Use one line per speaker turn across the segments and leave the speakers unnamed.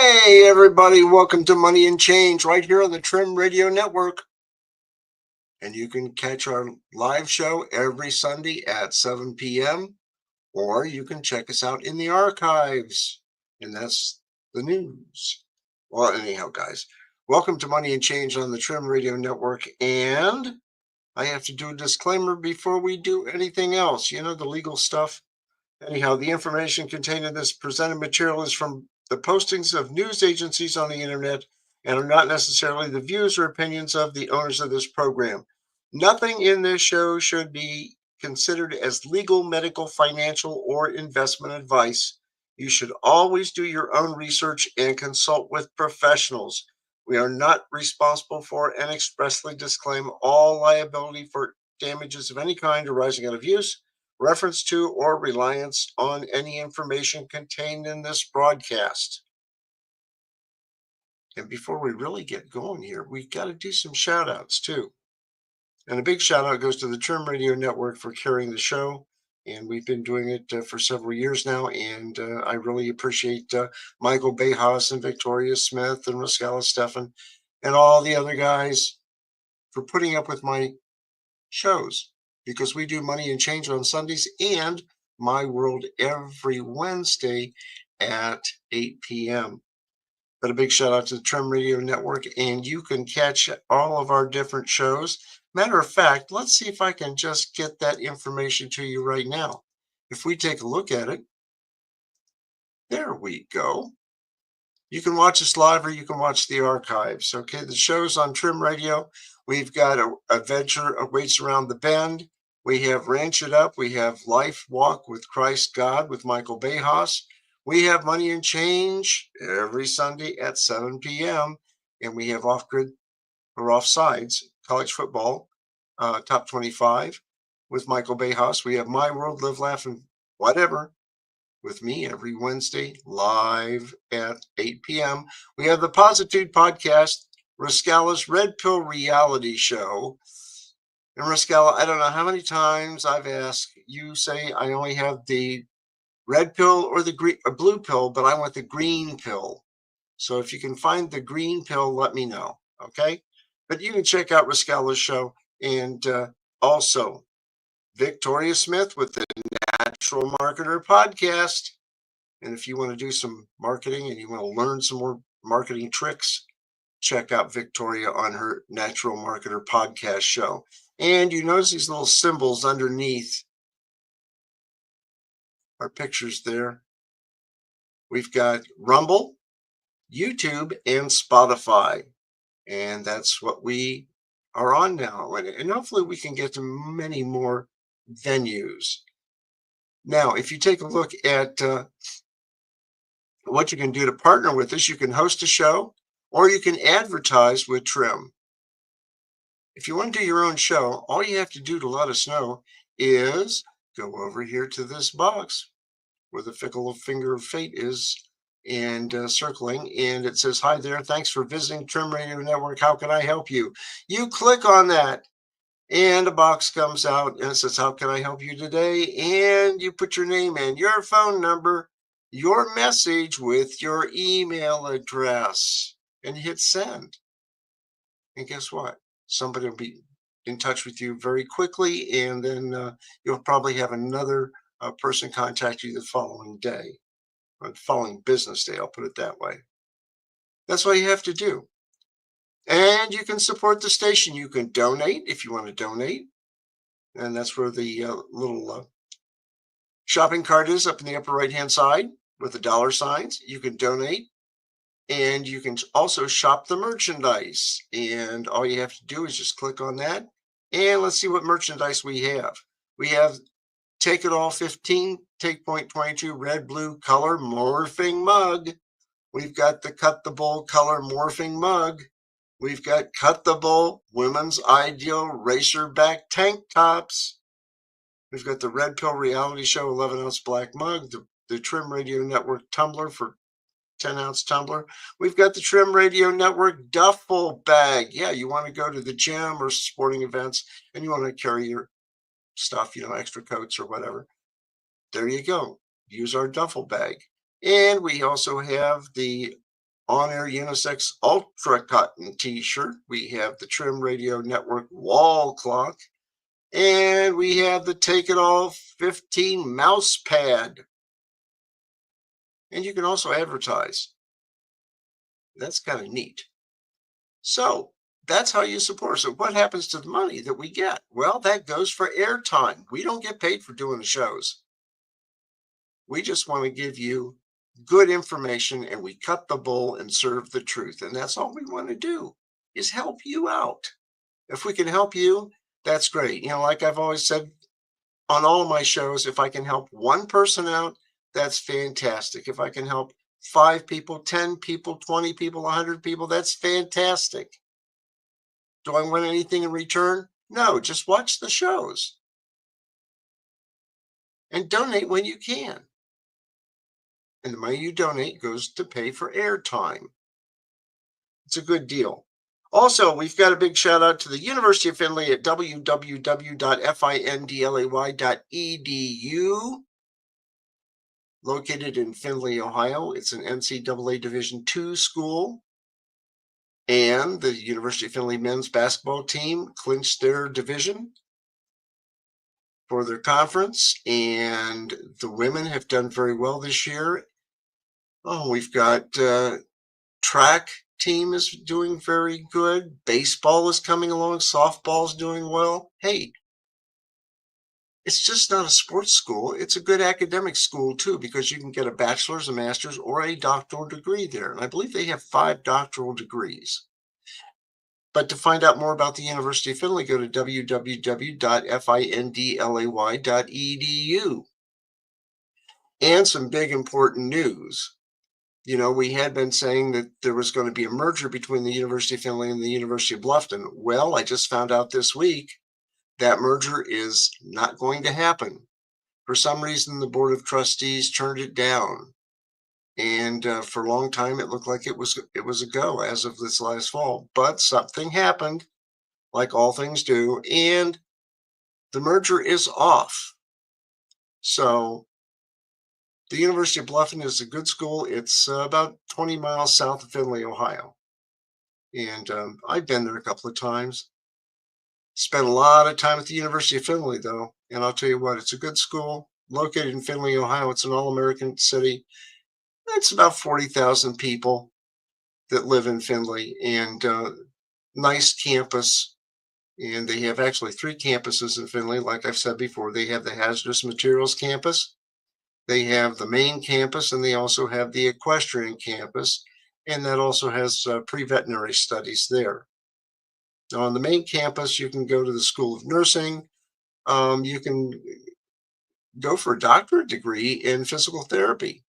Hey, everybody, welcome to Money and Change right here on the Trim Radio Network. And you can catch our live show every Sunday at 7 p.m., or you can check us out in the archives. And that's the news. Well, anyhow, guys, welcome to Money and Change on the Trim Radio Network. And I have to do a disclaimer before we do anything else. You know, the legal stuff. Anyhow, the information contained in this presented material is from the postings of news agencies on the internet and are not necessarily the views or opinions of the owners of this program. Nothing in this show should be considered as legal, medical, financial, or investment advice. You should always do your own research and consult with professionals. We are not responsible for and expressly disclaim all liability for damages of any kind arising out of use, reference to, or reliance on any information contained in this broadcast. And before we really get going here, we got to do some shout outs too. And a big shout out goes to the Trim Radio Network for carrying the show. And we've been doing it for several years now. And I really appreciate Michael Bejas and Victoria Smith and Rascala Stefan and all the other guys for putting up with my shows, because we do Money and Change on Sundays and My World every Wednesday at 8 p.m. But a big shout out to the Trim Radio Network, and you can catch all of our different shows. Matter of fact, let's see if I can just get that information to you right now. If we take a look at it, there we go. You can watch us live or you can watch the archives. Okay, the shows on Trim Radio. We've got Adventure Awaits Around the Bend. We have Ranch It Up. We have Life Walk with Christ God with Michael Bejas. We have Money and Change every Sunday at 7 p.m. And we have Off Grid or Offsides, college football, top 25 with Michael Bejas. We have My World, Live, Laugh, and Whatever with me every Wednesday live at 8 p.m. We have the Positude Podcast, Rascala's Red Pill Reality Show. And Rascala, I don't know how many times I've asked, you say I only have the red pill or the green or blue pill, but I want the green pill. So if you can find the green pill, let me know, okay? But you can check out Rascala's show, and also Victoria Smith with the Natural Marketer Podcast. And if you want to do some marketing and you want to learn some more marketing tricks, check out Victoria on her Natural Marketer Podcast show. And you notice these little symbols underneath our pictures there. We've got Rumble, YouTube, and Spotify. And that's what we are on now. And hopefully we can get to many more venues. Now, if you take a look at what you can do to partner with us, you can host a show or you can advertise with Trim. If you want to do your own show, all you have to do to let us know is go over here to this box where the fickle finger of fate is and circling, and it says, "Hi there, thanks for visiting Trim Radio Network. How can I help you?" You click on that and a box comes out and it says, "How can I help you today?" And you put your name in, your phone number, your message with your email address, and hit send. And guess what? Somebody will be in touch with you very quickly, and then you'll probably have another person contact you the following day, or the following business day, I'll put it that way. That's what you have to do. And you can support the station. You can donate if you want to donate. And that's where the little shopping cart is up in the upper right-hand side with the dollar signs. You can donate. And you can also shop the merchandise. And all you have to do is just click on that. And let's see what merchandise we have. We have Take It All 15, Take Point 22, red, blue color morphing mug. We've got the Cut the Bull color morphing mug. We've got Cut the Bull women's ideal racerback tank tops. We've got the Red Pill Reality Show 11-ounce black mug, the Trim Radio Network tumbler for 10-ounce tumbler. We've got the Trim Radio Network duffel bag. Yeah, you want to go to the gym or sporting events and you want to carry your stuff, extra coats or whatever. There you go. Use our duffel bag. And we also have the On Air Unisex Ultra Cotton t shirt. We have the Trim Radio Network wall clock. And we have the Take It All 15 mouse pad. And you can also advertise. That's kind of neat. So that's how you support. So what happens to the money that we get? Well, that goes for airtime. We don't get paid for doing the shows. We just want to give you good information and we cut the bull and serve the truth. And that's all we want to do is help you out. If we can help you, that's great. Like I've always said on all of my shows, if I can help one person out, that's fantastic. If I can help 5 people, 10 people, 20 people, 100 people, that's fantastic. Do I want anything in return? No, just watch the shows and donate when you can. And the money you donate goes to pay for airtime. It's a good deal. Also, we've got a big shout out to the University of Findlay at www.findlay.edu, located in Findlay, Ohio. It's an NCAA Division II school. And the University of Findlay men's basketball team clinched their division for their conference. And the women have done very well this year. Oh, we've got track team is doing very good. Baseball is coming along. Softball is doing well. Hey, it's just not a sports school. It's a good academic school too, because you can get a bachelor's, a master's, or a doctoral degree there. And I believe they have 5 doctoral degrees. But to find out more about the University of Findlay, go to www.findlay.edu. And some big important news. We had been saying that there was going to be a merger between the University of Findlay and the University of Bluffton. Well, I just found out this week that merger is not going to happen. For some reason, the Board of Trustees turned it down. And for a long time, it looked like it was a go as of this last fall. But something happened, like all things do, and the merger is off. So the University of Bluffton is a good school. It's about 20 miles south of Findlay, Ohio. And I've been there a couple of times. Spent a lot of time at the University of Findlay, though. And I'll tell you what, it's a good school located in Findlay, Ohio. It's an all-American city. It's about 40,000 people that live in Findlay, and nice campus. And they have actually 3 campuses in Findlay. Like I've said before, they have the hazardous materials campus. They have the main campus, and they also have the equestrian campus, and that also has pre-veterinary studies there. Now, on the main campus, you can go to the School of Nursing. You can go for a doctorate degree in physical therapy.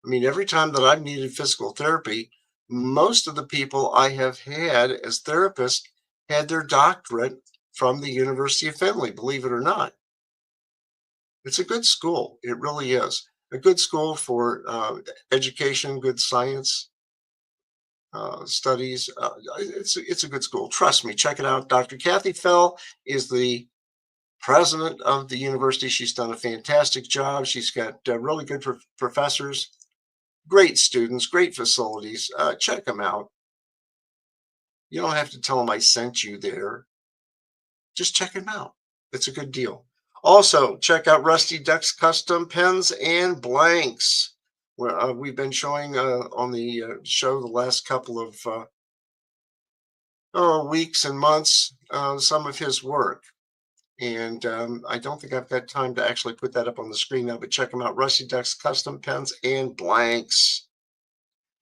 I mean, every time that I've needed physical therapy, most of the people I have had as therapists had their doctorate from the University of Findlay, believe it or not. It's a good school. It really is a good school for education, good science studies. It's a good school. Trust me. Check it out. Dr. Kathy Fell is the president of the university. She's done a fantastic job. She's got really good professors, great students, great facilities. Check them out. You don't have to tell them I sent you there. Just check them out. It's a good deal. Also, check out Rusty Duck's Custom Pens and Blanks. We've been showing on the show the last couple of weeks and months some of his work. And I don't think I've got time to actually put that up on the screen now, but check them out. Rusty Duck's Custom Pens and Blanks.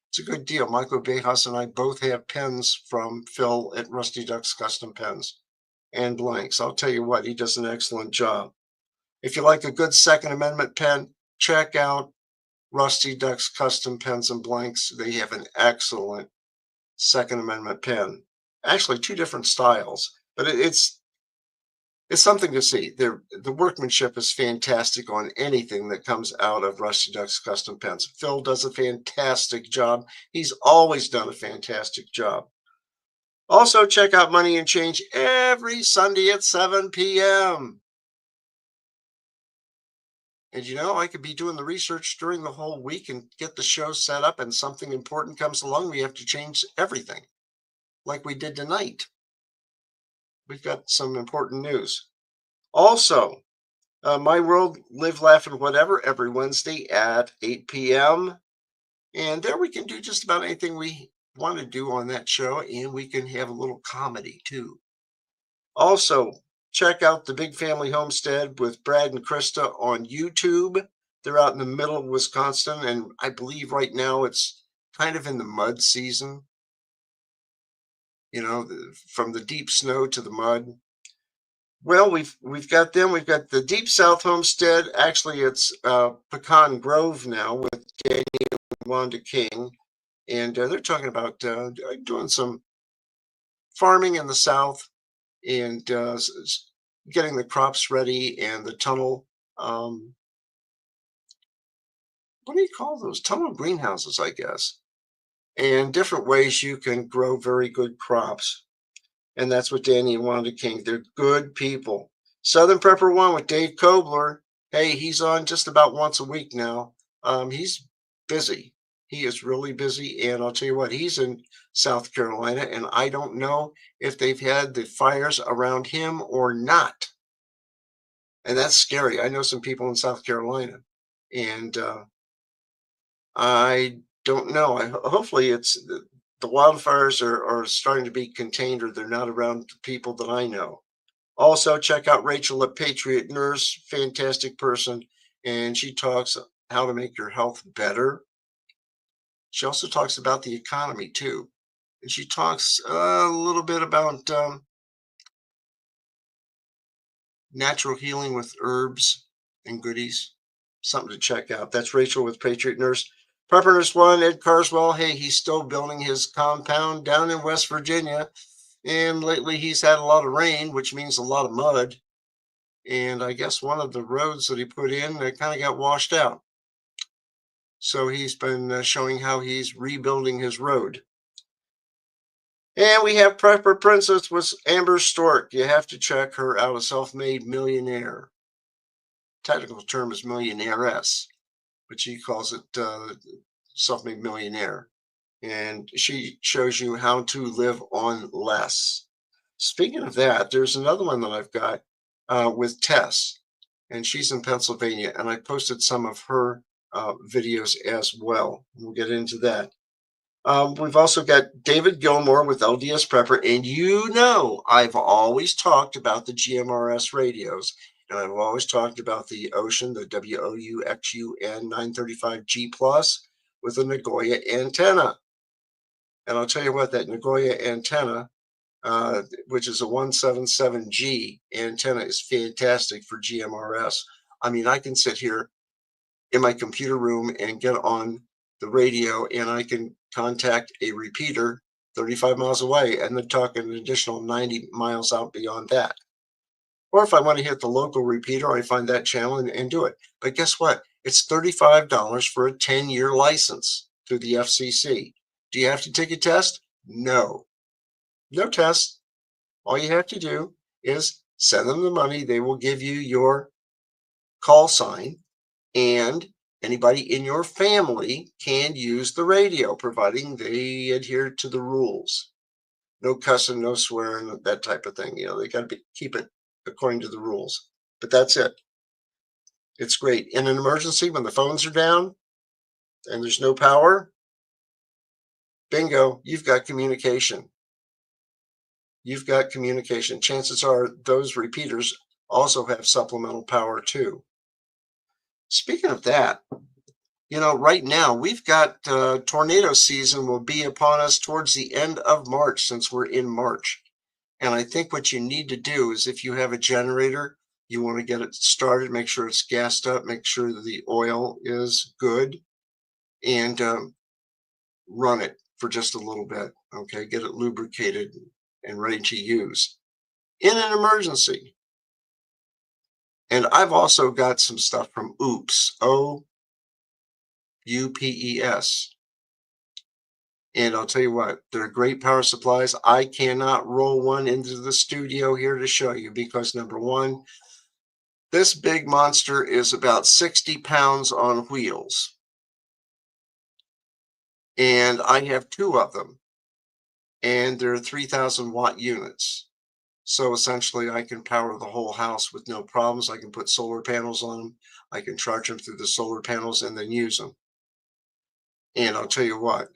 It's a good deal. Michael Bejas and I both have pens from Phil at Rusty Duck's Custom Pens and Blanks. I'll tell you what, he does an excellent job. If you like a good Second Amendment pen, check out Rusty Duck's Custom Pens and Blanks. They have an excellent Second Amendment pen. Actually, 2 different styles, but it's something to see. The workmanship is fantastic on anything that comes out of Rusty Duck's Custom Pens. Phil does a fantastic job. He's always done a fantastic job. Also, check out Money and Change every Sunday at 7 p.m. And I could be doing the research during the whole week and get the show set up, and something important comes along. We have to change everything, like we did tonight. We've got some important news. Also, My World, Live, Laugh, and Whatever every Wednesday at 8 p.m. And there we can do just about anything we want to do on that show, and we can have a little comedy too. Also, check out the Big Family Homestead with Brad and Krista on YouTube. They're out in the middle of Wisconsin, and I believe right now it's kind of in the mud season, from the deep snow to the mud. Well, we've got them. We've got the Deep South Homestead. Actually, it's Pecan Grove now with Danny and Wanda King, and they're talking about doing some farming in the South and getting the crops ready and the tunnel. Um, what do you call those? Tunnel greenhouses, I guess, and different ways you can grow very good crops. And that's what Danny and Wanda King. They're good people. Southern Prepper One with Dave Kobler. Hey, he's on just about once a week now. He's busy. He is really busy, and I'll tell you what, he's in South Carolina, and I don't know if they've had the fires around him or not. And that's scary. I know some people in South Carolina, and I don't know. Hopefully, it's the wildfires are starting to be contained, or they're not around the people that I know. Also, check out Rachel at Patriot Nurse, fantastic person, and she talks how to make your health better. She also talks about the economy too, and she talks a little bit about natural healing with herbs and goodies. Something to check out. That's Rachel with Patriot Nurse. Prepper Nurse One, Ed Carswell. Hey, he's still building his compound down in West Virginia. And lately he's had a lot of rain, which means a lot of mud. And I guess one of the roads that he put in kind of got washed out. So he's been showing how he's rebuilding his road. And we have Prepper Princess with Amber Stork. You have to check her out, a self-made millionaire. Technical term is millionairess, but she calls it self-made millionaire. And she shows you how to live on less. Speaking of that, there's another one that I've got with Tess, and she's in Pennsylvania, and I posted some of her videos as well. We'll get into that. We've also got David Gilmore with LDS Prepper, and I've always talked about the GMRS radios, and I've always talked about the Ocean, the WOUXUN 935G Plus with a Nagoya antenna. And I'll tell you what, that Nagoya antenna, which is a 177G antenna, is fantastic for GMRS. I mean, I can sit here in my computer room and get on the radio, and I can contact a repeater 35 miles away and then talk an additional 90 miles out beyond that. Or if I want to hit the local repeater, I find that channel and do it. But guess what? It's $35 for a 10-year license through the FCC. Do you have to take a test? No. No test. All you have to do is send them the money. They will give you your call sign, and anybody in your family can use the radio, providing they adhere to the rules. No cussing, no swearing, that type of thing. They got to keep it according to the rules. But that's it. It's great. In an emergency, when the phones are down and there's no power, bingo, you've got communication. You've got communication. Chances are those repeaters also have supplemental power too. Speaking of that, right now we've got tornado season will be upon us towards the end of March, since we're in March. And I think what you need to do is, if you have a generator, you want to get it started, make sure it's gassed up, make sure that the oil is good, and run it for just a little bit. Okay, get it lubricated and ready to use in an emergency. And I've also got some stuff from OUPES, OUPES. And I'll tell you what, they're great power supplies. I cannot roll one into the studio here to show you because, number one, This big monster is about 60 pounds on wheels, and I have two of them, and they're 3,000-watt units. So essentially, I can power the whole house with no problems. I can put solar panels on them. I can charge them through the solar panels and then use them. And I'll tell you what,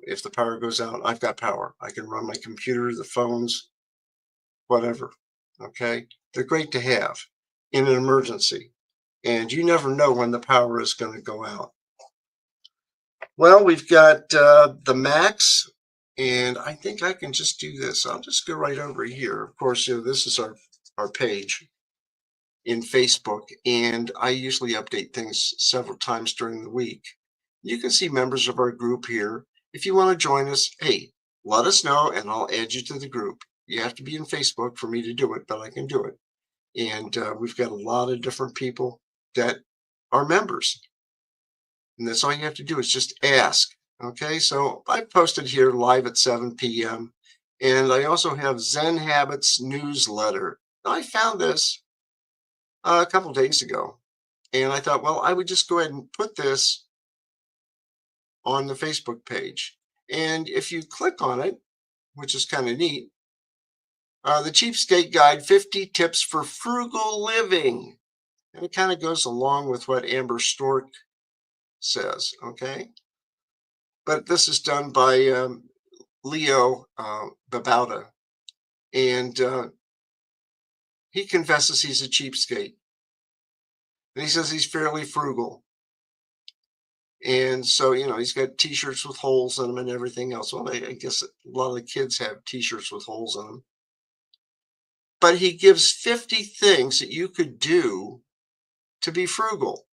if the power goes out, I've got power. I can run my computer, the phones, whatever. Okay. They're great to have in an emergency. And you never know when the power is going to go out. Well, we've got the Max, and I think I can just do this. I'll just go right over here. Of course, this is our page in Facebook, and I usually update things several times during the week. You can see members of our group here. If you want to join us, hey, let us know and I'll add you to the group. You have to be in Facebook for me to do it, but I can do it. And we've got a lot of different people that are members. And that's all you have to do is just ask. Okay, so I posted here live at 7 p.m. And I also have Zen Habits newsletter. Now, I found this a couple days ago. And I thought, well, I would just go ahead and put this on the Facebook page. And if you click on it, which is kind of neat, the Cheapskate Guide 50 Tips for Frugal Living. And it kind of goes along with what Amber Stork says, okay? But this is done by Leo Babauta. And he confesses he's a cheapskate. And he says he's fairly frugal. And so, he's got t-shirts with holes in them and everything else. Well, I guess a lot of the kids have t-shirts with holes in them. But he gives 50 things that you could do to be frugal.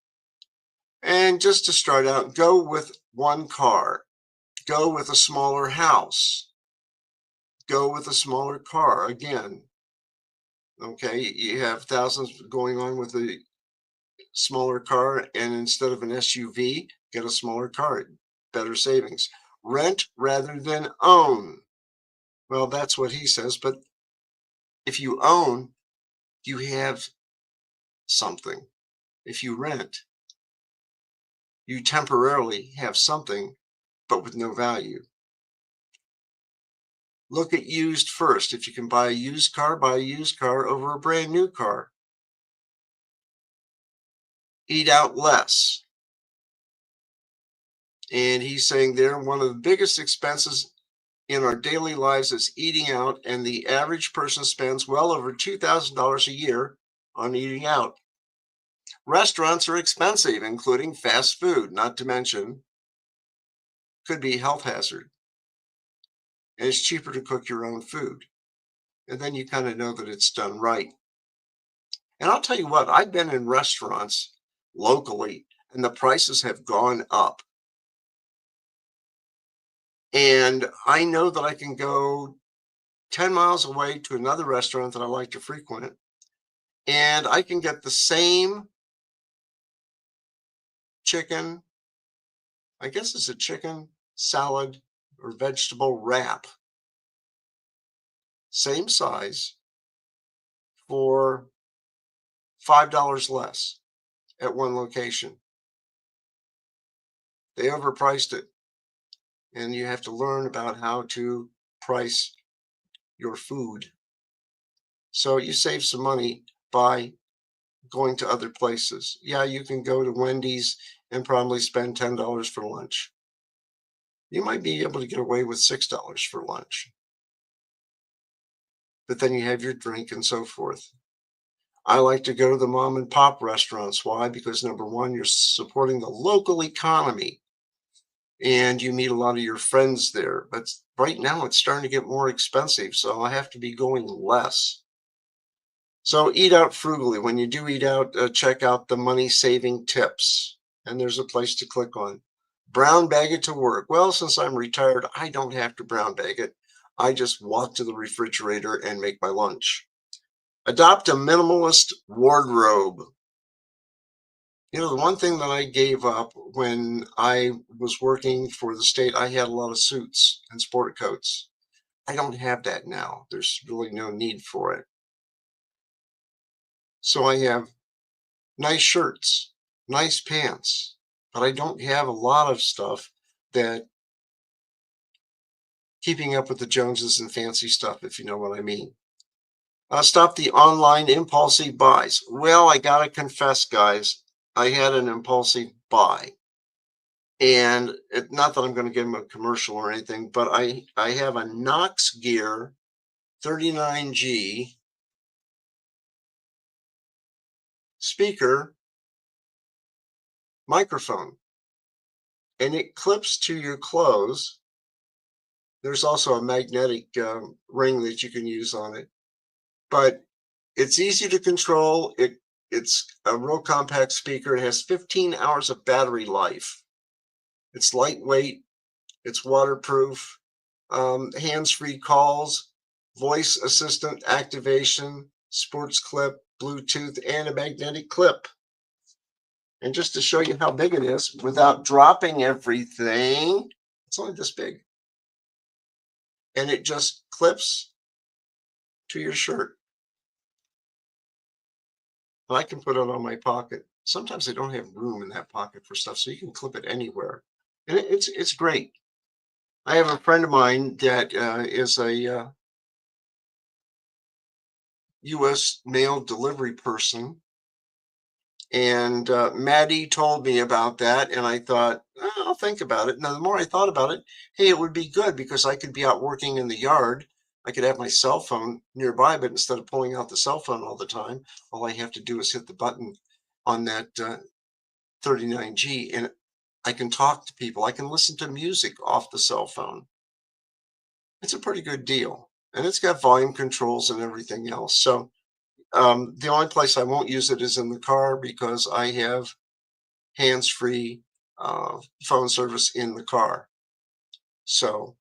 And just to start out, go with one car, go with a smaller house, go with a smaller car. Again, okay, you have thousands going on with a smaller car, and instead of an SUV, get a smaller car, better savings. Rent rather than own. Well, that's what he says, but if you own, you have something. If you rent, you temporarily have something, but with no value. Look at used first. If you can buy a used car, buy a used car over a brand new car. Eat out less. And he's saying there, one of the biggest expenses in our daily lives is eating out, and the average person spends well over $2,000 a year on eating out. Restaurants are expensive, including fast food, not to mention could be a health hazard. And it's cheaper to cook your own food. And then you kind of know that it's done right. And I'll tell you what, I've been in restaurants locally and the prices have gone up. And I know that I can go 10 miles away to another restaurant that I like to frequent, and I can get the same chicken, I guess it's a chicken salad or vegetable wrap, same size, for $5 less at one location. They overpriced it, and you have to learn about how to price your food. So you save some money by going to other places. Yeah, you can go to Wendy's and probably spend $10 for lunch. You might be able to get away with $6 for lunch. But then you have your drink and so forth. I like to go to the mom and pop restaurants. Why? Because number one, you're supporting the local economy and you meet a lot of your friends there. But right now it's starting to get more expensive, so I have to be going less. So eat out frugally. When you do eat out, check out the money saving tips. And there's a place to click on. Brown bag it to work. Well, since I'm retired, I don't have to brown bag it. I just walk to the refrigerator and make my lunch. Adopt a minimalist wardrobe. The one thing that I gave up when I was working for the state, I had a lot of suits and sport coats. I don't have that now. There's really no need for it. So I have nice shirts, nice pants, but I don't have a lot of stuff that keeping up with the Joneses and fancy stuff, if you know what I mean. Stop the online impulsive buys. Well, I gotta confess, guys, I had an impulsive buy, and not that I'm going to give them a commercial or anything, but I have a Knox Gear 39G speaker microphone, and it clips to your clothes. There's also a magnetic ring that you can use on it, but it's easy to control. It's a real compact speaker. It has 15 hours of battery life. It's lightweight. It's waterproof. Hands-free calls, voice assistant activation, sports clip, Bluetooth, and a magnetic clip. And just to show you how big it is without dropping everything, it's only this big. And it just clips to your shirt. And I can put it on my pocket. Sometimes I don't have room in that pocket for stuff, so you can clip it anywhere. And it's great. I have a friend of mine that is a U.S. mail delivery person, and Maddie told me about that, and I thought, "Oh, I'll think about it." Now, the more I thought about it, hey, it would be good because I could be out working in the yard. I could have my cell phone nearby, but instead of pulling out the cell phone all the time, all I have to do is hit the button on that 39G, and I can talk to people. I can listen to music off the cell phone. It's a pretty good deal, and it's got volume controls and everything else. So the only place I won't use it is in the car because I have hands-free phone service in the car. So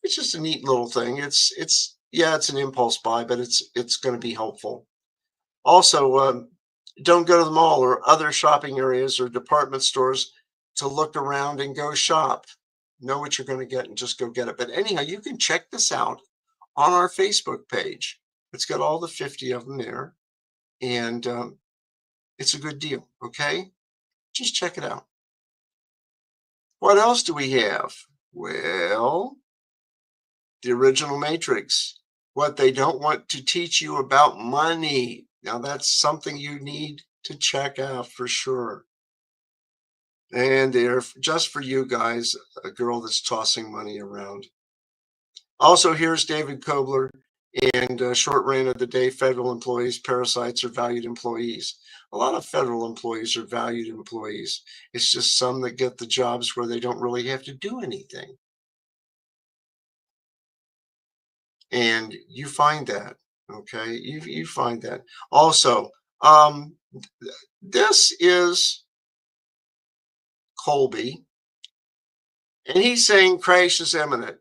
it's just a neat little thing. It's yeah, it's an impulse buy, but it's going to be helpful. Also, don't go to the mall or other shopping areas or department stores to look around and go shop. Know what you're going to get and just go get it. But anyhow, you can check this out on our Facebook page. It's got all the 50 of them there, and it's a good deal. Okay, just check it out. What else do we have? Well, the original Matrix. What they don't want to teach you about money. Now, that's something you need to check out for sure. And they're just for you guys, a girl that's tossing money around. Also, here's David Kobler and short rant of the day. Federal employees, parasites, or valued employees. A lot of federal employees are valued employees. It's just some that get the jobs where they don't really have to do anything. And you find that, okay? You find that. Also, this is Colby, and he's saying crash is imminent.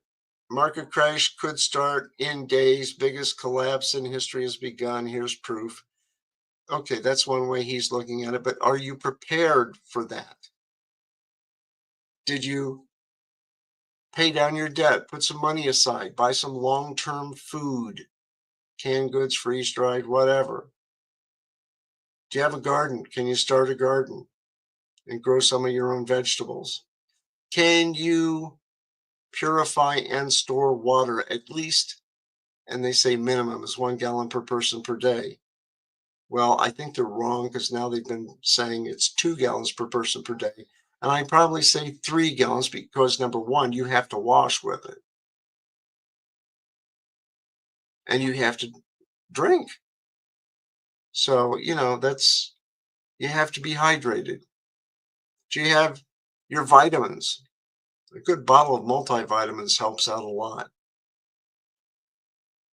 Market crash could start in days. Biggest collapse in history has begun. Here's proof. Okay, that's one way he's looking at it, but are you prepared for that? Did you pay down your debt, put some money aside, buy some long-term food, canned goods, freeze-dried, whatever? Do you have a garden? Can you start a garden and grow some of your own vegetables? Can you purify and store water at least, and they say minimum is 1 gallon per person per day? Well, I think they're wrong because now they've been saying it's 2 gallons per person per day. And I probably say 3 gallons because number one, you have to wash with it and you have to drink. So, that's, you have to be hydrated. Do you have your vitamins? A good bottle of multivitamins helps out a lot.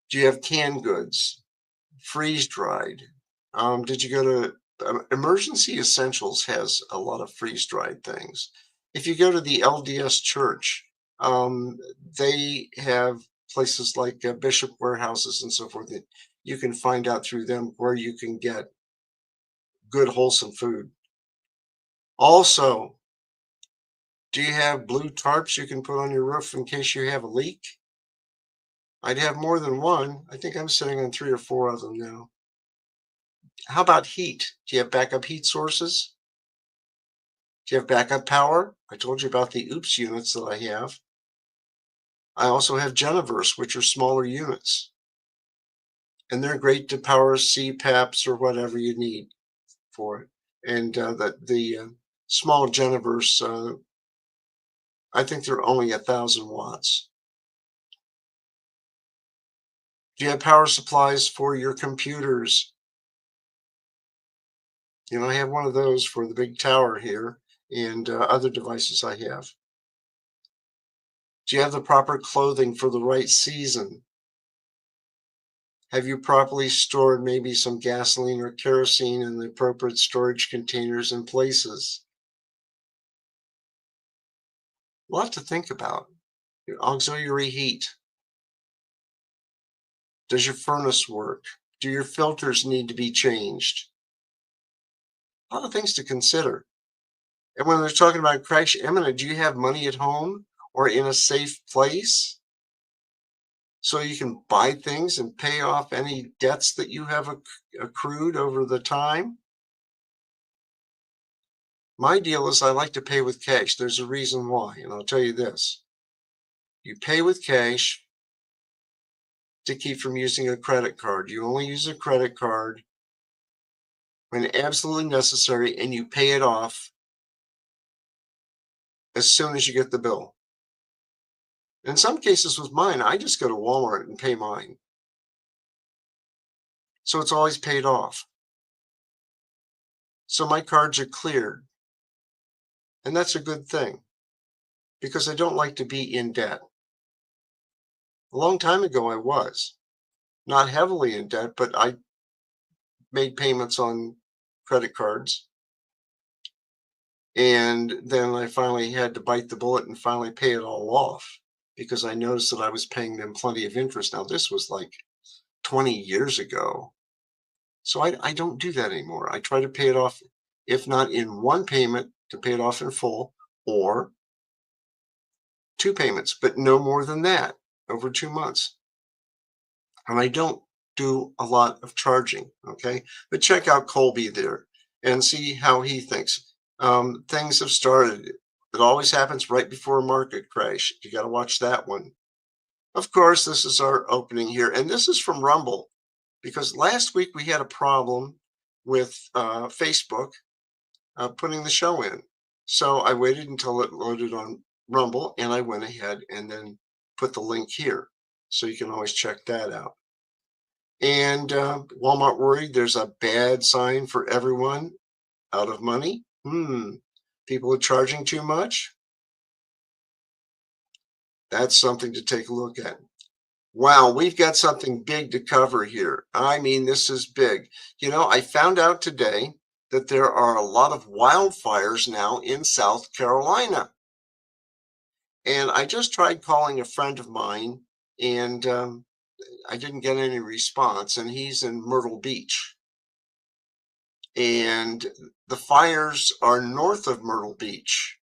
Do you have canned goods? Freeze dried? Did you go to Emergency Essentials has a lot of freeze dried things. If you go to the LDS Church, they have places like Bishop warehouses and so forth that you can find out through them where you can get good, wholesome food. Also, do you have blue tarps you can put on your roof in case you have a leak? I'd have more than one. I think I'm sitting on 3 or 4 of them now. How about heat? Do you have backup heat sources? Do you have backup power? I told you about the OOPS units that I have. I also have Geniverse, which are smaller units. And they're great to power CPAPs or whatever you need for it. And the small Geniverse, I think they're only 1,000 watts. Do you have power supplies for your computers? You know, I have one of those for the big tower here and other devices I have. Do you have the proper clothing for the right season? Have you properly stored maybe some gasoline or kerosene in the appropriate storage containers and places? A lot to think about. Your auxiliary heat. Does your furnace work? Do your filters need to be changed? A lot of things to consider. And when they're talking about crash imminent, do you have money at home or in a safe place so you can buy things and pay off any debts that you have accrued over the time? My deal is I like to pay with cash. There's a reason why, and I'll tell you this. You pay with cash to keep from using a credit card. You only use a credit card when absolutely necessary, and you pay it off as soon as you get the bill. In some cases with mine, I just go to Walmart and pay mine. So it's always paid off. So my cards are cleared. And that's a good thing because I don't like to be in debt. A long time ago, I was not heavily in debt, but I made payments on credit cards. And then I finally had to bite the bullet and finally pay it all off because I noticed that I was paying them plenty of interest. Now, this was like 20 years ago. So I don't do that anymore. I try to pay it off, if not in one payment, to pay it off in full, or two payments, but no more than that over 2 months. And I don't do a lot of charging, okay? But check out Colby there and see how he thinks. Things have started. It always happens right before a market crash. You got to watch that one. Of course, this is our opening here, and this is from Rumble because last week we had a problem with Facebook putting the show in. So I waited until it loaded on Rumble, and I went ahead and then put the link here. So you can always check that out. And Walmart worried there's a bad sign for everyone out of money. People are charging too much. That's something to take a look at. Wow, we've got something big to cover here. I mean, this is big. You know, I found out today that there are a lot of wildfires now in South Carolina. And I just tried calling a friend of mine, and I didn't get any response. And he's in Myrtle Beach. And the fires are north of Myrtle Beach.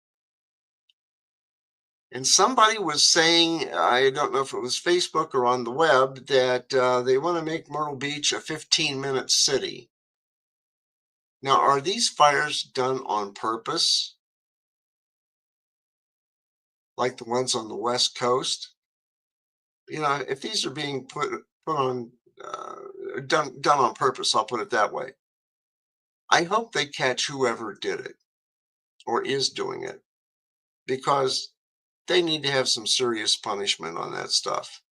And somebody was saying, I don't know if it was Facebook or on the web, that they want to make Myrtle Beach a 15-minute city. Now, are these fires done on purpose? Like the ones on the West Coast? You know, if these are being put on, done on purpose, I'll put it that way. I hope they catch whoever did it or is doing it because they need to have some serious punishment on that stuff.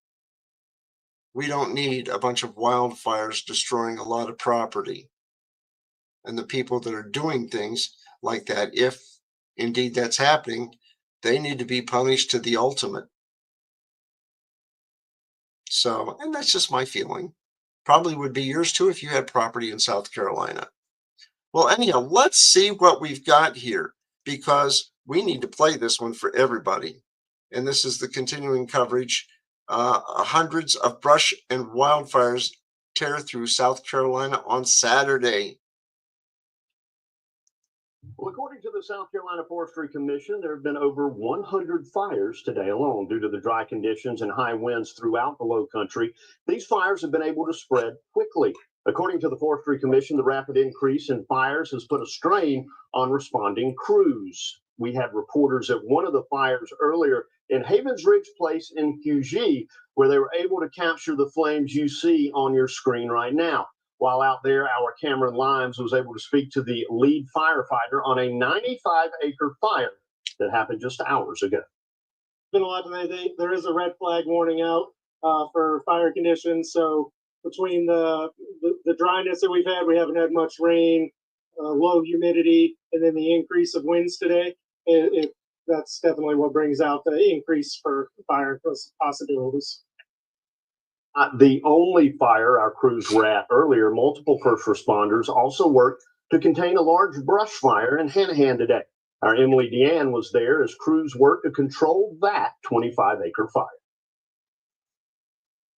We don't need a bunch of wildfires destroying a lot of property. And the people that are doing things like that, if indeed that's happening, they need to be punished to the ultimate. So, and that's just my feeling. Probably would be yours too if you had property in South Carolina. Well, anyhow, let's see what we've got here because we need to play this one for everybody. And this is the continuing coverage. Hundreds of brush and wildfires tear through South Carolina on Saturday.
Well, according to the South Carolina Forestry Commission, there have been over 100 fires today alone due to the dry conditions and high winds throughout the low country. These fires have been able to spread quickly. According to the Forestry Commission, the rapid increase in fires has put a strain on responding crews. We had reporters at one of the fires earlier in Havens Ridge Place in QG, where they were able to capture the flames you see on your screen right now. While out there, our Cameron Lyons was able to speak to the lead firefighter on a 95-acre fire that happened just hours ago.
Been a lot today. There is a red flag warning out for fire conditions. So between the dryness that we've had, we haven't had much rain, low humidity, and then the increase of winds today. That's definitely what brings out the increase for fire possibilities.
The only fire our crews were at earlier, multiple first responders also worked to contain a large brush fire in Hanahan today. Our Emily Deanne was there as crews worked to control that 25-acre fire.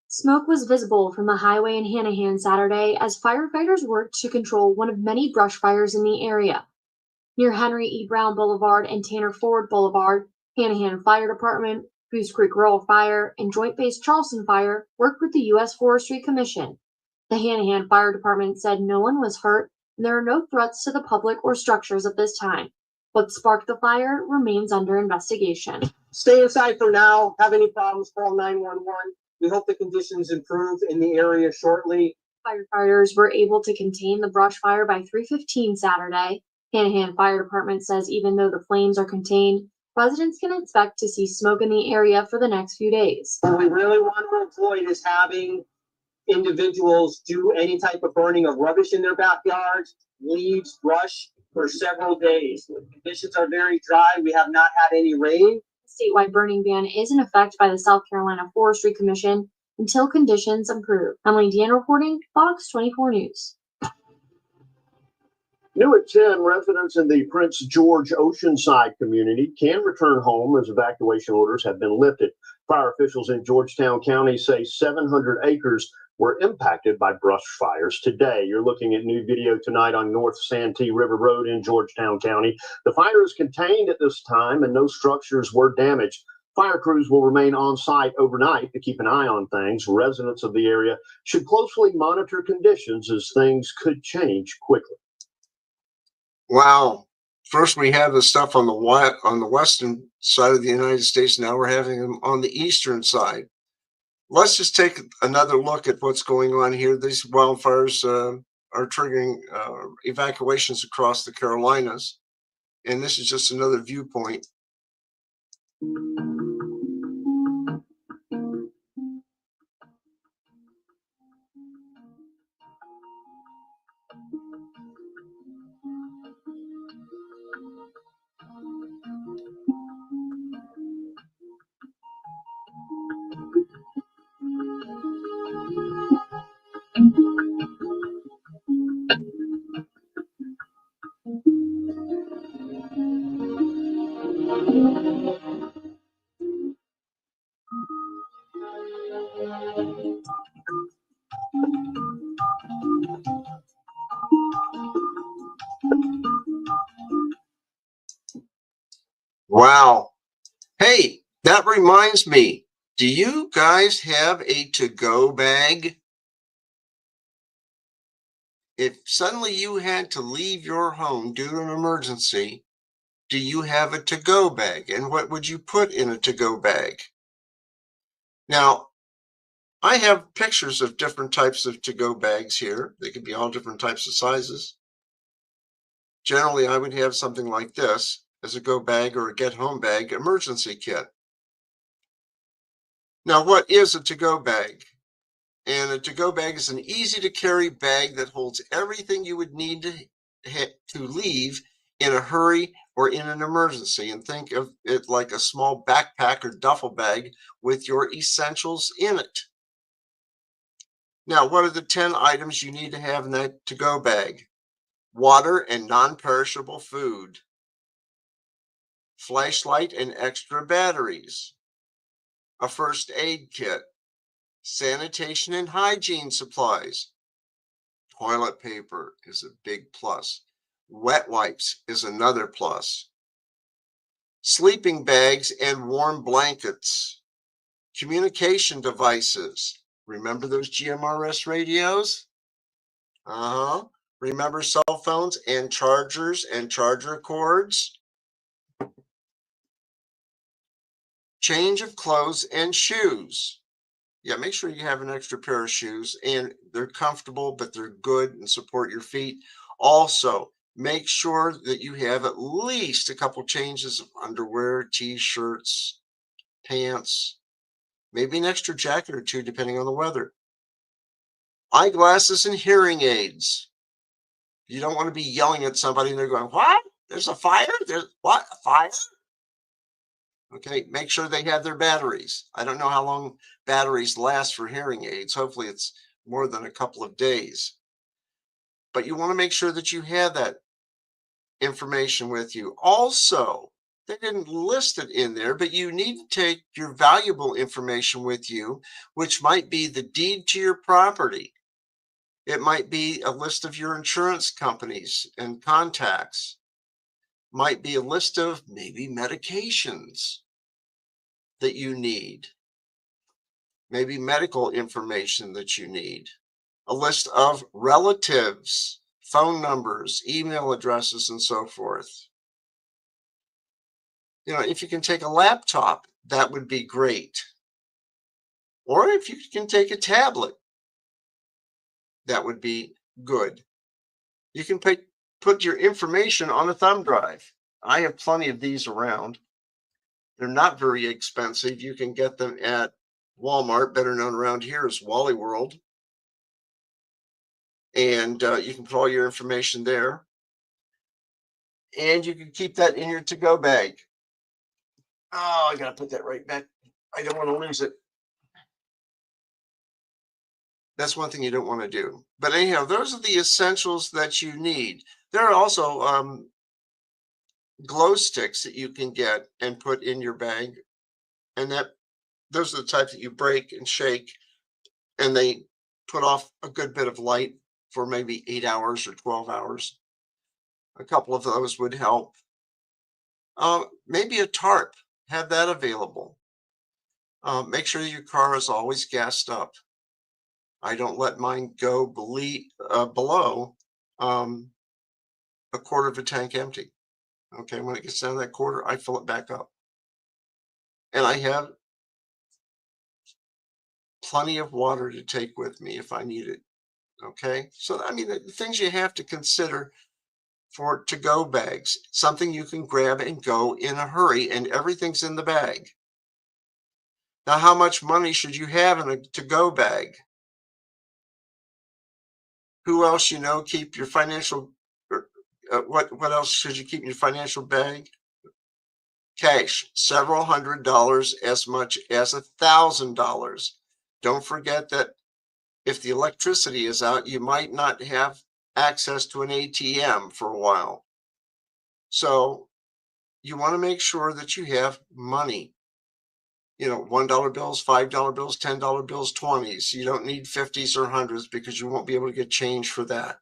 Smoke was visible from the highway in Hanahan Saturday as firefighters worked to control one of many brush fires in the area. Near Henry E. Brown Boulevard and Tanner Ford Boulevard, Hanahan Fire Department, Goose Creek Rural Fire, and Joint Base Charleston Fire worked with the U.S. Forestry Commission. The Hanahan Fire Department said no one was hurt and there are no threats to the public or structures at this time. What sparked the fire remains under investigation.
Stay inside for now. Have any problems, call 911. We hope the conditions improve in the area shortly.
Firefighters were able to contain the brush fire by 3:15 Saturday. Hanahan Fire Department says even though the flames are contained, residents can expect to see smoke in the area for the next few days.
What we really want to avoid is having individuals do any type of burning of rubbish in their backyards, leaves, brush for several days. The conditions are very dry. We have not had any rain.
The statewide burning ban is in effect by the South Carolina Forestry Commission until conditions improve. Emily Deanne reporting, Fox 24 News.
New at 10, residents in the Prince George Oceanside community can return home as evacuation orders have been lifted. Fire officials in Georgetown County say 700 acres were impacted by brush fires today. You're looking at new video tonight on North Santee River Road in Georgetown County. The fire is contained at this time and no structures were damaged. Fire crews will remain on site overnight to keep an eye on things. Residents of the area should closely monitor conditions as things could change quickly.
Wow. First we have the stuff on the western side of the United States. Now we're having them on the eastern side. Let's just take another look at what's going on here. These wildfires are triggering evacuations across the Carolinas. And this is just another viewpoint. Wow. Hey, that reminds me. Do you guys have a to-go bag? If suddenly you had to leave your home due to an emergency, do you have a to-go bag? And what would you put in a to-go bag? Now, I have pictures of different types of to-go bags here. They could be all different types of sizes. Generally, I would have something like this as a go bag or a get home bag emergency kit. Now, what is a to-go bag? And a to-go bag is an easy to carry bag that holds everything you would need to leave in a hurry or in an emergency. And think of it like a small backpack or duffel bag with your essentials in it. Now, what are the 10 items you need to have in that to-go bag? Water and non-perishable food, flashlight and extra batteries, a first aid kit, sanitation and hygiene supplies. Toilet paper is a big plus. Wet wipes is another plus. Sleeping bags and warm blankets. Communication devices. Remember those GMRS radios? Remember cell phones and chargers and charger cords. Change of clothes and shoes. Yeah, make sure you have an extra pair of shoes and they're comfortable, but they're good and support your feet. Also, make sure that you have at least a couple changes of underwear, t-shirts, pants, maybe an extra jacket or two, depending on the weather. Eyeglasses and hearing aids. You don't want to be yelling at somebody and they're going, what? There's a fire? There's what? A fire? Okay, make sure they have their batteries. I don't know how long batteries last for hearing aids. Hopefully it's more than a couple of days. But you want to make sure that you have that information with you. Also, they didn't list it in there, but you need to take your valuable information with you, which might be the deed to your property. It might be a list of your insurance companies and contacts. Might be a list of maybe medications that you need, maybe medical information that you need, a list of relatives, phone numbers, email addresses, and so forth. You know, if you can take a laptop, that would be great. Or if you can take a tablet, that would be good. You can put your information on a thumb drive. I have plenty of these around. They're not very expensive. You can get them at Walmart, better known around here as Wally World. And you can put all your information there. And you can keep that in your to-go bag. Oh, I got to put that right back. I don't want to lose it. That's one thing you don't want to do. But anyhow, those are the essentials that you need. There are also glow sticks that you can get and put in your bag. And those are the types that you break and shake, and they put off a good bit of light for maybe 8 hours or 12 hours. A couple of those would help. Maybe a tarp, have that available. Make sure your car is always gassed up. I don't let mine go below a quarter of a tank empty. Okay, when it gets down to that quarter, I fill it back up. And I have plenty of water to take with me if I need it. Okay, so I mean, the things you have to consider for to-go bags, something you can grab and go in a hurry, and everything's in the bag. Now, how much money should you have in a to-go bag? Who else you know keep your financial, what else should you keep in your financial bag? Cash, several $100s, as much as $1,000. Don't forget that if the electricity is out, you might not have access to an ATM for a while. So you want to make sure that you have money. You know, $1 bills, $5 bills, $10 bills, 20s. You don't need 50s or 100s because you won't be able to get change for that.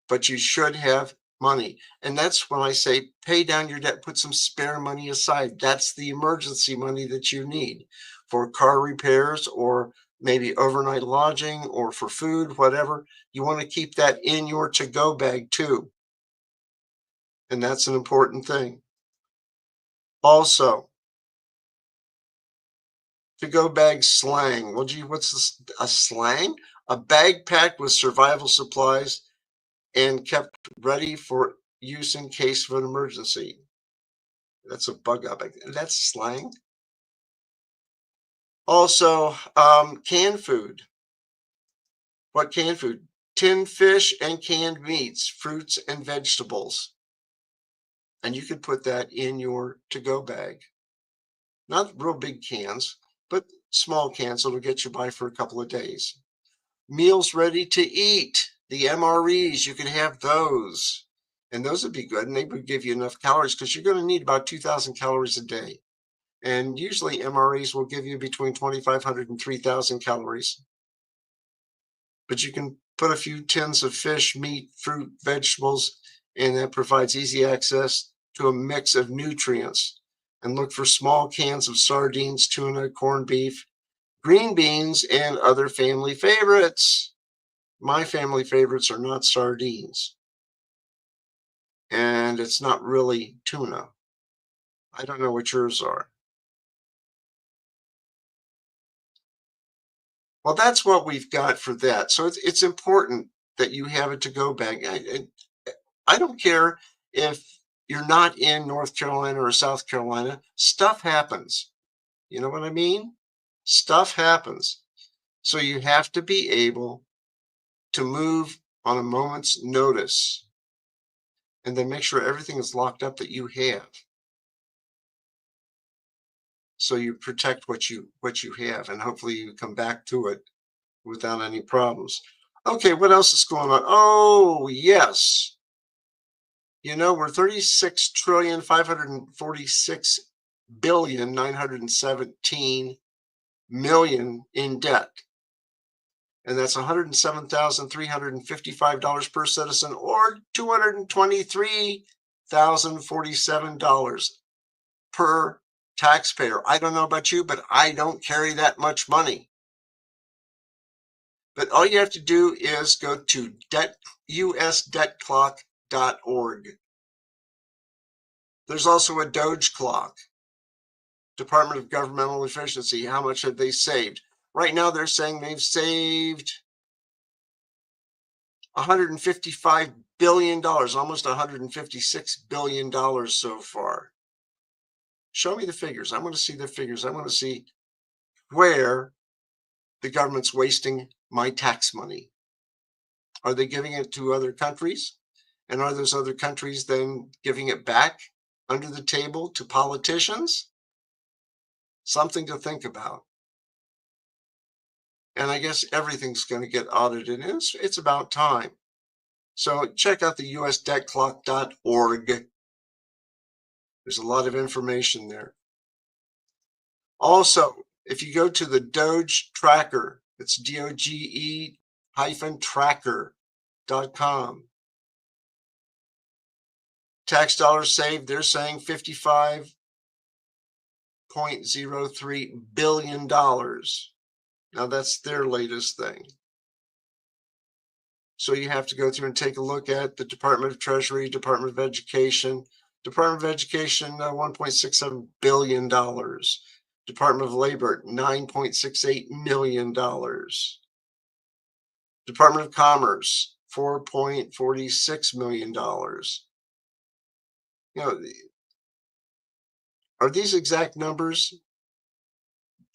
But you should have money. And that's when I say pay down your debt, put some spare money aside. That's the emergency money that you need for car repairs or maybe overnight lodging or for food, whatever. You want to keep that in your to-go bag too. And that's an important thing. Also, to-go bag slang. Well, gee, what's a slang? A bag packed with survival supplies and kept ready for use in case of an emergency. That's a bug up. That's slang. Also, canned food. What canned food? Tinned fish and canned meats, fruits and vegetables. And you could put that in your to-go bag. Not real big cans, but small cans that'll get you by for a couple of days. Meals ready to eat. The MREs, you can have those. And those would be good. And they would give you enough calories because you're going to need about 2,000 calories a day. And usually MREs will give you between 2,500 and 3,000 calories. But you can put a few tins of fish, meat, fruit, vegetables, and that provides easy access to a mix of nutrients. And look for small cans of sardines, tuna, corned beef, green beans, and other family favorites. My family favorites are not sardines. And it's not really tuna. I don't know what yours are. Well, that's what we've got for that. So it's important that you have a to-go bag. I don't care if you're not in North Carolina or South Carolina. Stuff happens. You know what I mean? Stuff happens. So you have to be able to move on a moment's notice and then make sure everything is locked up that you have. So you protect what you have, and hopefully you come back to it without any problems. Okay, what else is going on? Oh, yes. You know, we're 36,546,917,000,000 in debt. And that's $107,355 per citizen, or $223,047 per taxpayer. I don't know about you, but I don't carry that much money. But all you have to do is go to usdebtclock.org. There's also a Doge clock, Department of Governmental Efficiency. How much have they saved? Right now, they're saying they've saved $155 billion, almost $156 billion so far. Show me the figures. I want to see the figures. I want to see where the government's wasting my tax money. Are they giving it to other countries? And are those other countries then giving it back under the table to politicians? Something to think about. And I guess everything's going to get audited. And it's about time. So check out the usdebtclock.org. There's a lot of information there. Also, if you go to the Doge Tracker, it's DOGE-tracker.com. Tax dollars saved, they're saying $55.03 billion. Now that's their latest thing. So you have to go through and take a look at the Department of Treasury, Department of Education. Department of Education, $1.67 billion. Department of Labor, $9.68 million. Department of Commerce, $4.46 million. You know, are these exact numbers?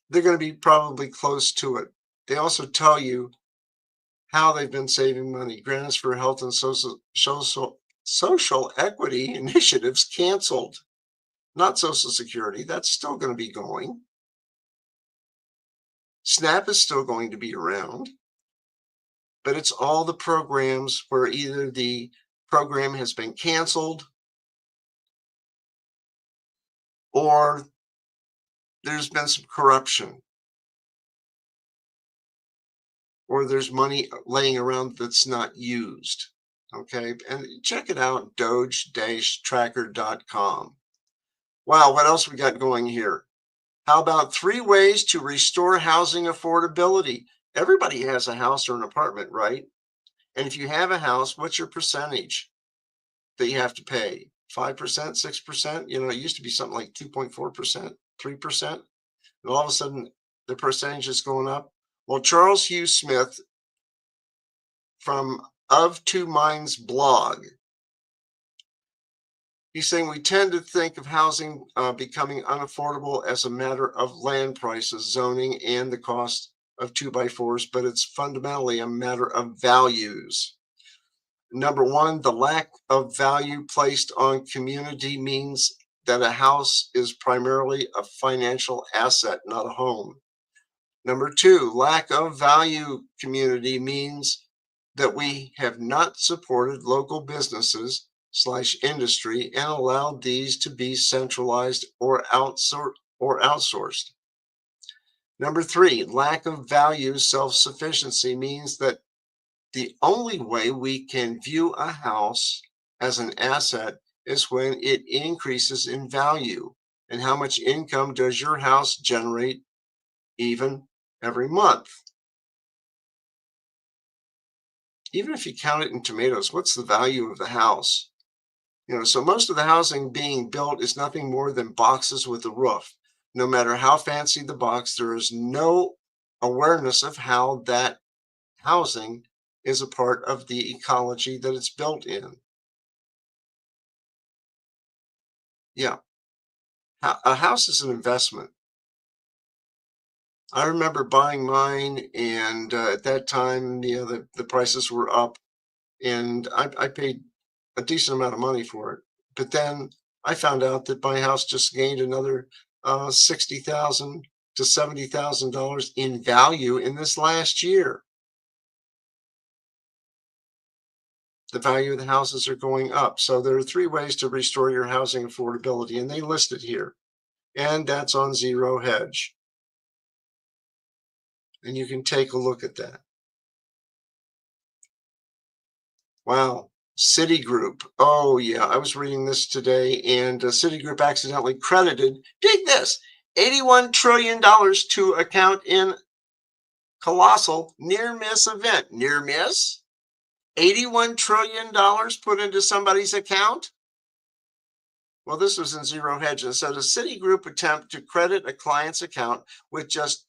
They're going to be probably close to it. They also tell you how they've been saving money. Grants for health and social equity initiatives canceled. Not Social Security. That's still going to be going. SNAP is still going to be around. But it's all the programs where either the program has been canceled or there's been some corruption, or there's money laying around that's not used. Okay, and check it out, doge-tracker.com. Wow, what else we got going here? How about 3 ways to restore housing affordability? Everybody has a house or an apartment, right? And if you have a house, what's your percentage that you have to pay? 5%, 6%? You know, it used to be something like 2.4%, 3%. And all of a sudden, the percentage is going up. Well, Charles Hugh Smith from Of Two Minds blog, he's saying we tend to think of housing becoming unaffordable as a matter of land prices, zoning, and the cost of 2x4s, but it's fundamentally a matter of values. Number one, the lack of value placed on community means that a house is primarily a financial asset, not a home. Number two, lack of value community means that we have not supported local businesses / industry and allowed these to be centralized or outsourced. Number three, lack of value self-sufficiency means that the only way we can view a house as an asset is when it increases in value. And how much income does your house generate even every month? even if you count it in tomatoes, what's the value of the house? So most of the housing being built is nothing more than boxes with a roof. No matter how fancy the box, there is no awareness of how that housing is a part of the ecology that it's built in. Yeah, a house is an investment. I remember buying mine, and at that time, the prices were up, and I paid a decent amount of money for it. But then I found out that my house just gained another $60,000 to $70,000 in value in this last year. The value of the houses are going up. So there are 3 ways to restore your housing affordability, and they list it here. And that's on Zero Hedge. And you can take a look at that. Wow. Citigroup. Oh, yeah. I was reading this today, and Citigroup accidentally credited, dig this, $81 trillion to account in colossal near miss event. Near miss? $81 trillion put into somebody's account? Well, this was in Zero Hedge. And so the Citigroup attempt to credit a client's account with just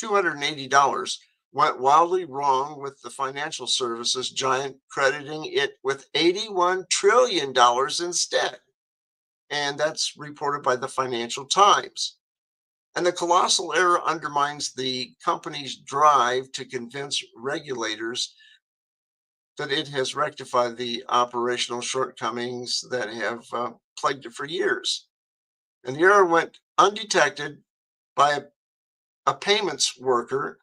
$280 went wildly wrong, with the financial services giant crediting it with $81 trillion instead. And that's reported by the Financial Times. And the colossal error undermines the company's drive to convince regulators that it has rectified the operational shortcomings that have plagued it for years. And the error went undetected by a payments worker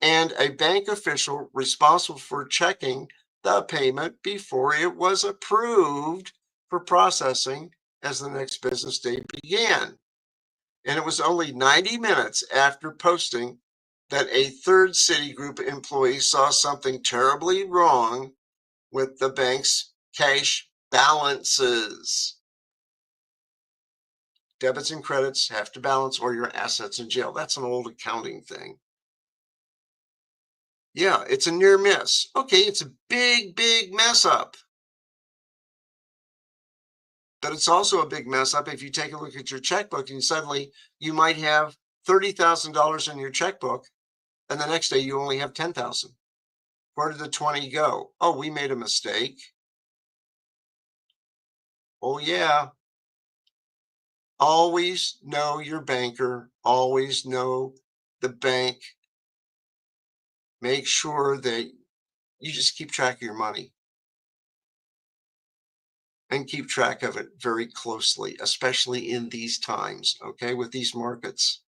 and a bank official responsible for checking the payment before it was approved for processing as the next business day began. And it was only 90 minutes after posting that a third Citigroup employee saw something terribly wrong with the bank's cash balances. Debits and credits have to balance, or your assets in jail. That's an old accounting thing. Yeah, it's a near miss. Okay, it's a big, big mess up. But it's also a big mess up if you take a look at your checkbook and suddenly you might have $30,000 in your checkbook, and the next day you only have $10,000. Where did the 20 go? Oh, we made a mistake. Oh, yeah. Always know your banker. Always know the bank. Make sure that you just keep track of your money. And keep track of it very closely, especially in these times, okay, with these markets.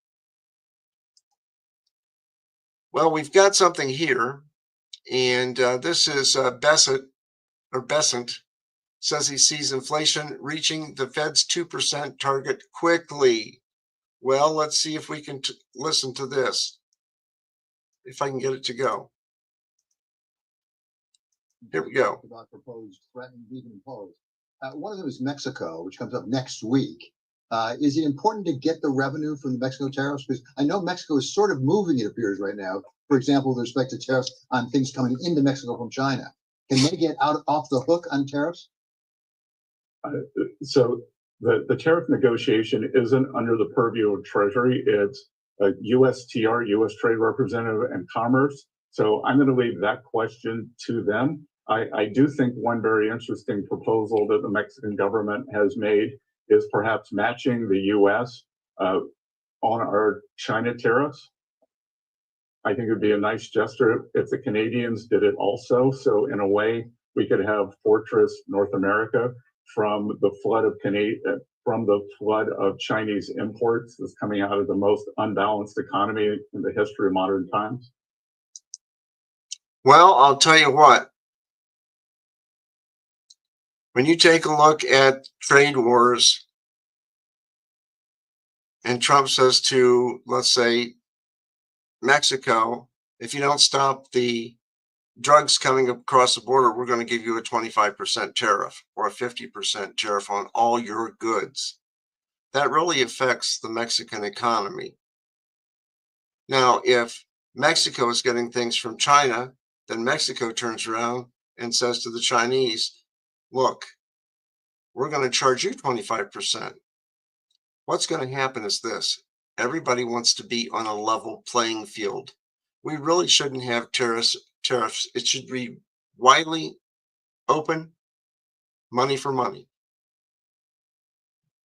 Well, we've got something here, and this is Bessent says he sees inflation reaching the Fed's 2% target quickly. Well, let's see if we can listen to this, if I can get it to go. Here we go.
About proposed, threatened, even imposed. One of them is Mexico, which comes up next week. Is it important to get the revenue from the Mexico tariffs? Because I know Mexico is sort of moving, it appears right now. For example, with respect to tariffs on things coming into Mexico from China. Can they get off the hook on tariffs?
So the tariff negotiation isn't under the purview of Treasury. It's a USTR, U.S. Trade Representative, and Commerce. So I'm going to leave that question to them. I do think one very interesting proposal that the Mexican government has made is perhaps matching the U.S. On our China tariffs. I think it would be a nice gesture if the Canadians did it also. So in a way, we could have Fortress North America from the flood of Chinese imports that's coming out of the most unbalanced economy in the history of modern times.
Well, I'll tell you what. When you take a look at trade wars, and Trump says to, let's say, Mexico, if you don't stop the drugs coming across the border, we're going to give you a 25% tariff or a 50% tariff on all your goods. That really affects the Mexican economy. Now, if Mexico is getting things from China, then Mexico turns around and says to the Chinese, look, we're going to charge you 25%. What's going to happen is this. Everybody wants to be on a level playing field. We really shouldn't have tariffs. It should be widely open, money for money.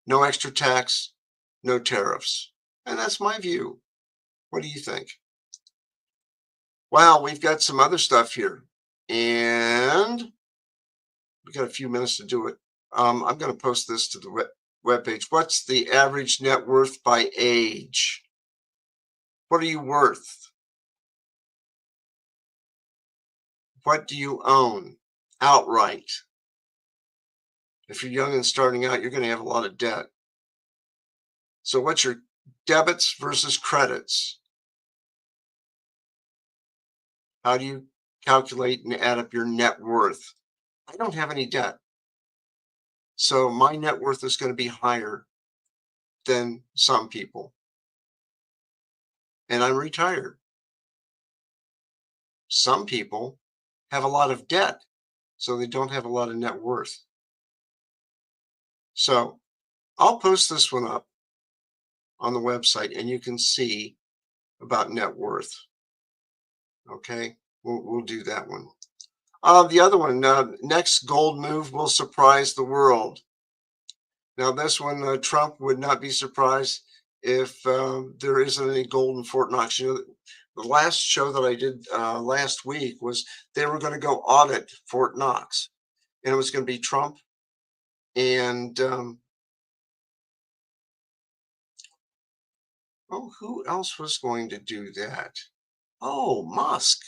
No extra tax, no tariffs. And that's my view. What do you think? Wow, we've got some other stuff here. And we got a few minutes to do it. I'm going to post this to the webpage. What's the average net worth by age? What are you worth? What do you own outright? If you're young and starting out, you're going to have a lot of debt. So what's your debits versus credits? How do you calculate and add up your net worth? I don't have any debt. So my net worth is going to be higher than some people. And I'm retired. Some people have a lot of debt, so they don't have a lot of net worth. So I'll post this one up on the website and you can see about net worth. Okay, we'll do that one. The other one, next gold move will surprise the world. Now this one, Trump would not be surprised if there isn't any gold in Fort Knox. You know, the last show that I did last week was they were going to go audit Fort Knox, and it was going to be Trump and who else was going to do that? Oh, Musk.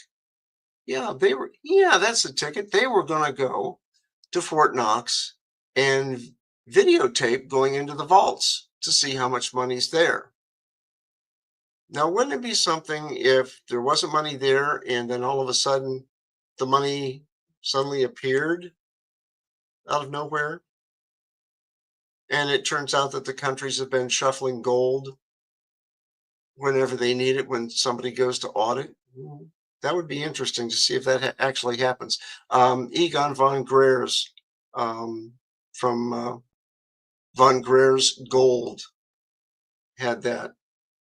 Yeah, that's the ticket. They were going to go to Fort Knox and videotape going into the vaults to see how much money's there. Now, wouldn't it be something if there wasn't money there and then all of a sudden the money suddenly appeared out of nowhere? And it turns out that the countries have been shuffling gold whenever they need it, when somebody goes to audit. That would be interesting to see if that actually happens. Egon von Grers from Von Grers Gold had that.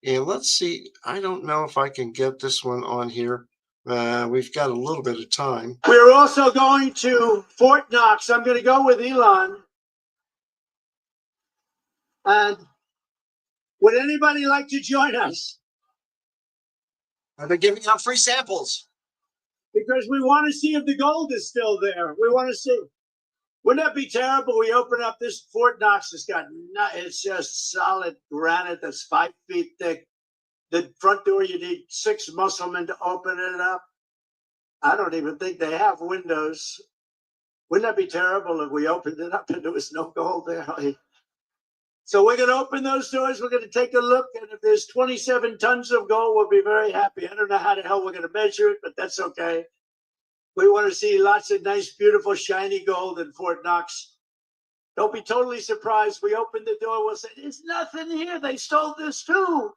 And let's see, I don't know if I can get this one on here. We've got a little bit of time.
We're also going to Fort Knox. I'm going to go with Elon. And would anybody like to join us?
Are they giving out free samples?
Because we want to see if the gold is still there. We want to see. Wouldn't that be terrible? We open up this Fort Knox. It's just solid granite that's 5 feet thick. The front door, you need 6 musclemen to open it up. I don't even think they have windows. Wouldn't that be terrible if we opened it up and there was no gold there? So we're going to open those doors. We're going to take a look. And if there's 27 tons of gold, we'll be very happy. I don't know how the hell we're going to measure it, but that's okay. We want to see lots of nice, beautiful, shiny gold in Fort Knox. Don't be totally surprised. We open the door. We'll say, there's nothing here. They stole this too.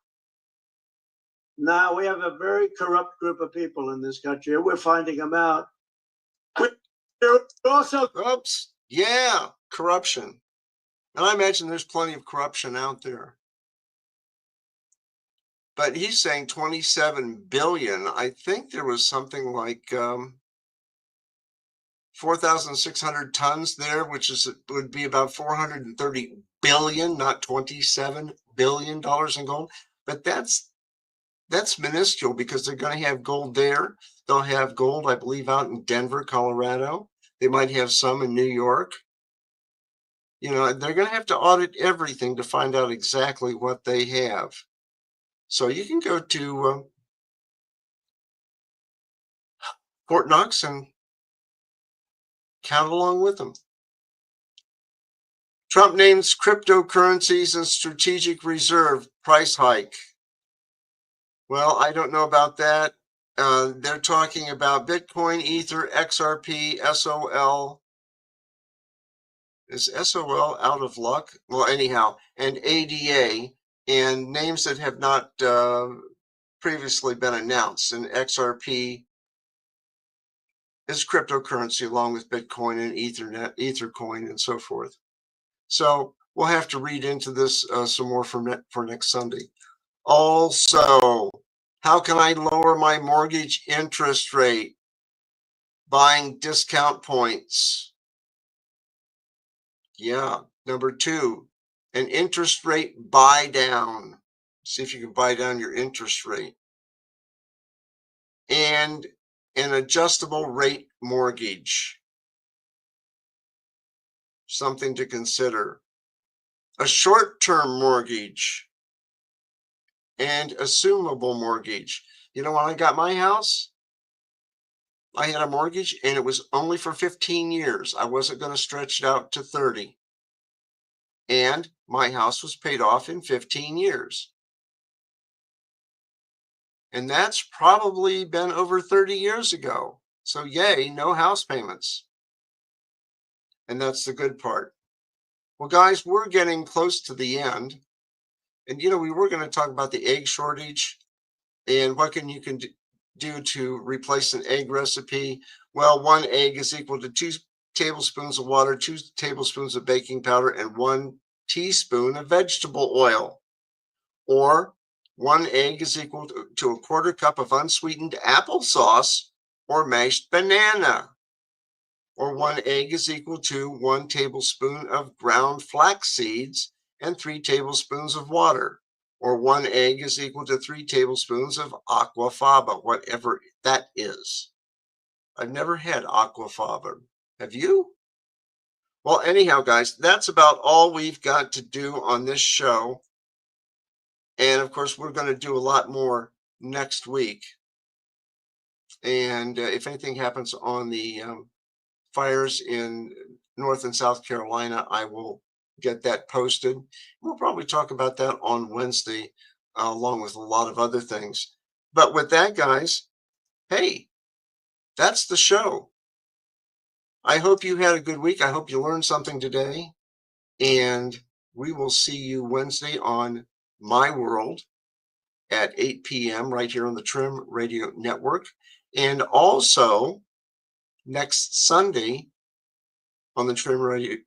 Now we have a very corrupt group of people in this country, and we're finding them out. We're also,
Oops. Yeah, corruption. And I imagine there's plenty of corruption out there. But he's saying 27 billion. I think there was something like 4,600 tons there, which would be about 430 billion, not 27 billion dollars in gold. But that's minuscule, because they're going to have gold there. They'll have gold, I believe, out in Denver, Colorado. They might have some in New York. You know, they're going to have to audit everything to find out exactly what they have. So you can go to Fort Knox and count along with them. Trump names cryptocurrencies and strategic reserve price hike. Well, I don't know about that. They're talking about Bitcoin, Ether, XRP, SOL. Is SOL out of luck? Well, anyhow, and ADA, and names that have not previously been announced. And XRP is cryptocurrency along with Bitcoin and Ethercoin and so forth. So we'll have to read into this some more for next Sunday. Also, how can I lower my mortgage interest rate? Buying discount points. Yeah. Number 2, an interest rate buy down. See if you can buy down your interest rate. And an adjustable rate mortgage. Something to consider. A short-term mortgage and assumable mortgage. You know, when I got my house, I had a mortgage and it was only for 15 years. I wasn't going to stretch it out to 30. And my house was paid off in 15 years. And that's probably been over 30 years ago. So yay, no house payments. And that's the good part. Well, guys, we're getting close to the end. And, you know, we were going to talk about the egg shortage and what you can do to replace an egg recipe. Well, 1 egg is equal to 2 tablespoons of water, 2 tablespoons of baking powder, and 1 teaspoon of vegetable oil. Or 1 egg is equal to a 1/4 cup of unsweetened applesauce or mashed banana. Or 1 egg is equal to 1 tablespoon of ground flax seeds and 3 tablespoons of water. Or 1 egg is equal to 3 tablespoons of aquafaba, whatever that is. I've never had aquafaba. Have you? Well, anyhow, guys, that's about all we've got to do on this show. And of course, we're going to do a lot more next week. And if anything happens on the fires in North and South Carolina, I will get that posted. We'll probably talk about that on Wednesday, along with a lot of other things. But with that, guys, hey, that's the show. I hope you had a good week. I hope you learned something today. And we will see you Wednesday on My World at 8 p.m. right here on the Trim Radio Network. And also next Sunday on the Trim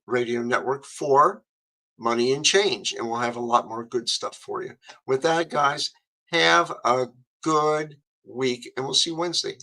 Radio Network for Money and Change. And we'll have a lot more good stuff for you. With that, guys, have a good week. And we'll see you Wednesday.